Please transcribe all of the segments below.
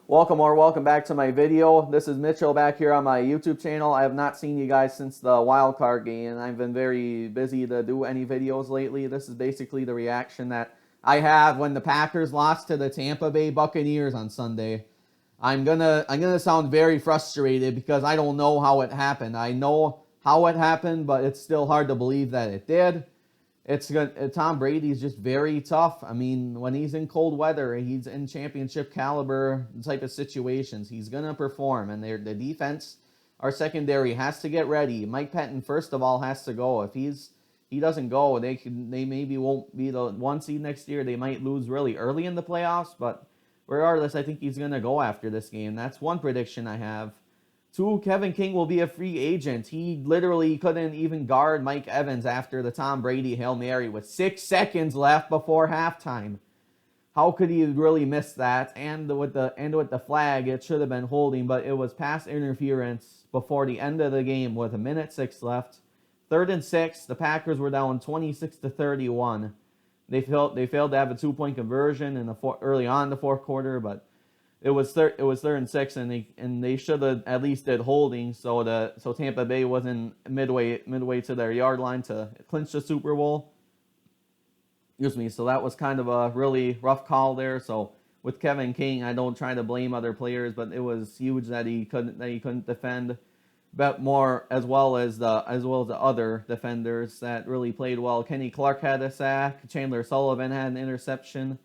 Welcome back to my video. This is Mitchell back here on my YouTube channel. I have not seen you guys since the wild card game. I've been very busy to do any videos lately. This is basically the reaction that I have when the Packers lost to the Tampa Bay Buccaneers on Sunday. I'm gonna sound very frustrated because I don't know how it happened. I know how it happened, but it's still hard to believe that it did. It's good. Tom Brady's just very tough. I mean, when he's in cold weather, he's in championship caliber type of situations. He's gonna perform, and the defense, our secondary has to get ready. Mike Pettin, first of all, has to go. If he doesn't go, they maybe won't be the 1 seed next year. They might lose really early in the playoffs, but regardless, I think he's gonna go after this game. That's one prediction I have. 2, Kevin King will be a free agent. He literally couldn't even guard Mike Evans after the Tom Brady Hail Mary with 6 seconds left before halftime. How could he really miss that? And with the flag, it should have been holding, but it was pass interference before the end of the game with 1:06 left. 3rd and 6, the Packers were down 26-31. They failed to have a 2-point conversion early on in the fourth quarter, but it was 3rd and 6, and they should have at least did holding, so Tampa Bay wasn't midway to their yard line to clinch the Super Bowl. Excuse me. So that was kind of a really rough call there. So with Kevin King, I don't try to blame other players, but it was huge that he couldn't defend, but more as well as the other defenders that really played well. Kenny Clark had a sack. Chandler Sullivan had an interception.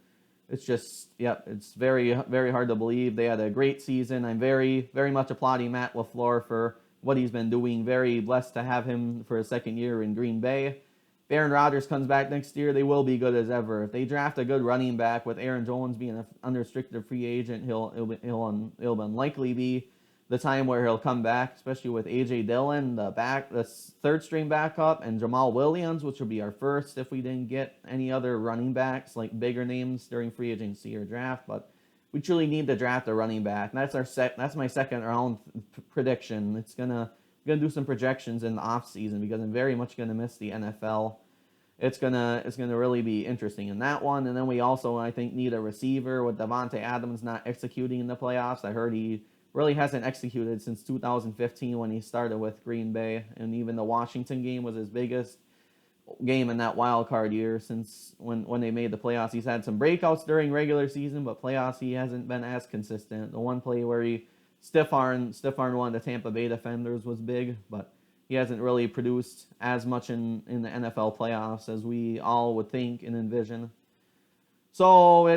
It's just, it's very, very hard to believe. They had a great season. I'm very, very much applauding Matt LaFleur for what he's been doing. Very blessed to have him for his second year in Green Bay. If Aaron Rodgers comes back next year, they will be good as ever. If they draft a good running back with Aaron Jones being an unrestricted free agent, it'll unlikely be the time where he'll come back, especially with A.J. Dillon, the 3rd string backup, and Jamal Williams, which will be our first if we didn't get any other running backs, like bigger names during free agency or draft. But we truly need to draft a running back. And that's my second round prediction. It's gonna do some projections in the off season because I'm very much gonna miss the NFL. It's gonna really be interesting in that one. And then we also, I think, need a receiver with Devontae Adams not executing in the playoffs. I heard he really hasn't executed since 2015 when he started with Green Bay, and even the Washington game was his biggest game in that wild card year since when they made the playoffs. He's had some breakouts during regular season, but playoffs he hasn't been as consistent. The one play where he stiff-armed one of the Tampa Bay defenders was big, but he hasn't really produced as much in the NFL playoffs as we all would think and envision. So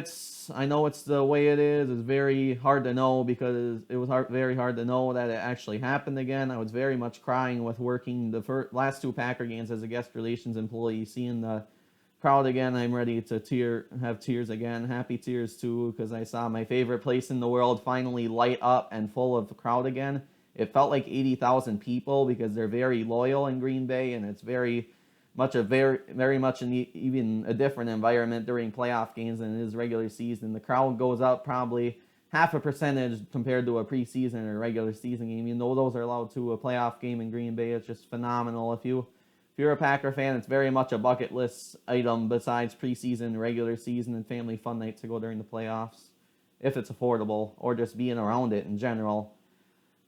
I know it's the way it is. It's very hard to know because it was very hard to know that it actually happened again. I was very much crying with working the last 2 Packer games as a guest relations employee, seeing the crowd again. I'm ready to have tears again, happy tears too, because I saw my favorite place in the world finally light up and full of crowd again. It felt like 80,000 people because they're very loyal in Green Bay, and it's very much even a different environment during playoff games than it is regular season. The crowd goes up probably half a percentage compared to a preseason or regular season game. You know, those are allowed to a playoff game in Green Bay. It's just phenomenal. If you're a Packer fan, it's very much a bucket list item besides preseason, regular season, and family fun night to go during the playoffs, if it's affordable, or just being around it in general.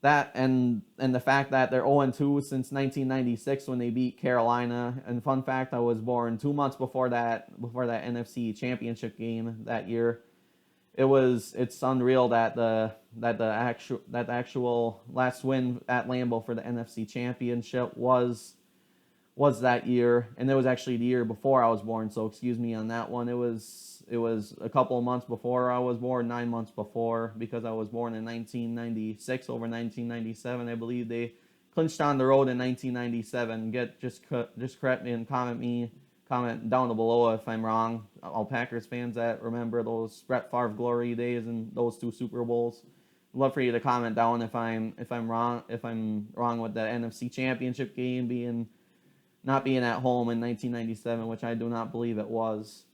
That and the fact that they're 0-2 since 1996 when they beat Carolina. And fun fact, I was born 2 months before that NFC Championship game that year. It's unreal that the actual last win at Lambeau for the NFC Championship was that year, and it was actually the year before I was born. So excuse me on that one. It was a couple of months before I was born, 9 months before, because I was born in 1996 over 1997. I believe they clinched on the road in 1997. Just correct me and comment down below if I'm wrong. All Packers fans that remember those Brett Favre glory days and those 2 Super Bowls. I'd love for you to comment down if I'm wrong with the NFC Championship game not being at home in 1997, which I do not believe it was.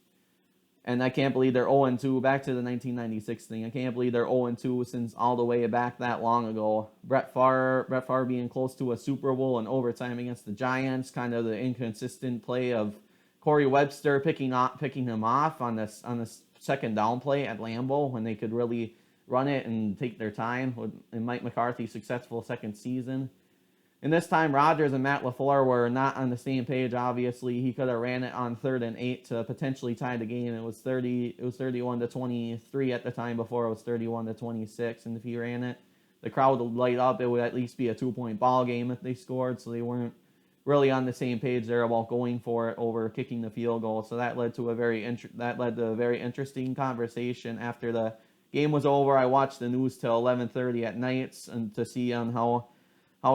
And I can't believe they're 0-2. Back to the 1996 thing. I can't believe they're 0-2 since all the way back that long ago. Brett Favre being close to a Super Bowl and overtime against the Giants. Kind of the inconsistent play of Corey Webster picking him off on this second down play at Lambeau when they could really run it and take their time in Mike McCarthy's successful second season. And this time, Rodgers and Matt LaFleur were not on the same page. Obviously, he could have ran it on 3rd and 8 to potentially tie the game. It was 31-23 at the time. Before it was 31-26, and if he ran it, the crowd would light up. It would at least be a 2-point ball game if they scored. So they weren't really on the same page there about going for it over kicking the field goal. So that led to a very interesting conversation after the game was over. I watched the news till 11:30 at nights and to see on how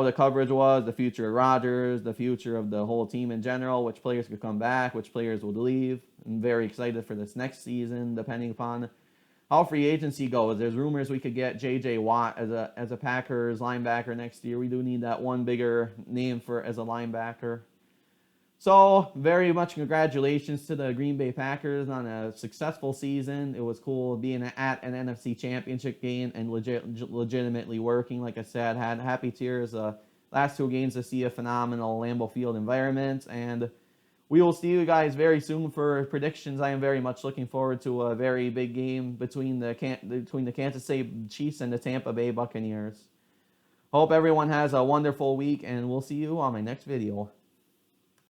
the coverage was, the future of Rodgers, the future of the whole team in general, which players could come back, which players would leave. I'm very excited for this next season, depending upon how free agency goes. There's rumors we could get J.J. Watt as a Packers linebacker next year. We do need that one bigger name as a linebacker. So, very much congratulations to the Green Bay Packers on a successful season. It was cool being at an NFC Championship game and legitimately working. Like I said, had happy tears last 2 games to see a phenomenal Lambeau Field environment. And we will see you guys very soon for predictions. I am very much looking forward to a very big game between the Kansas City Chiefs and the Tampa Bay Buccaneers. Hope everyone has a wonderful week, and we'll see you on my next video.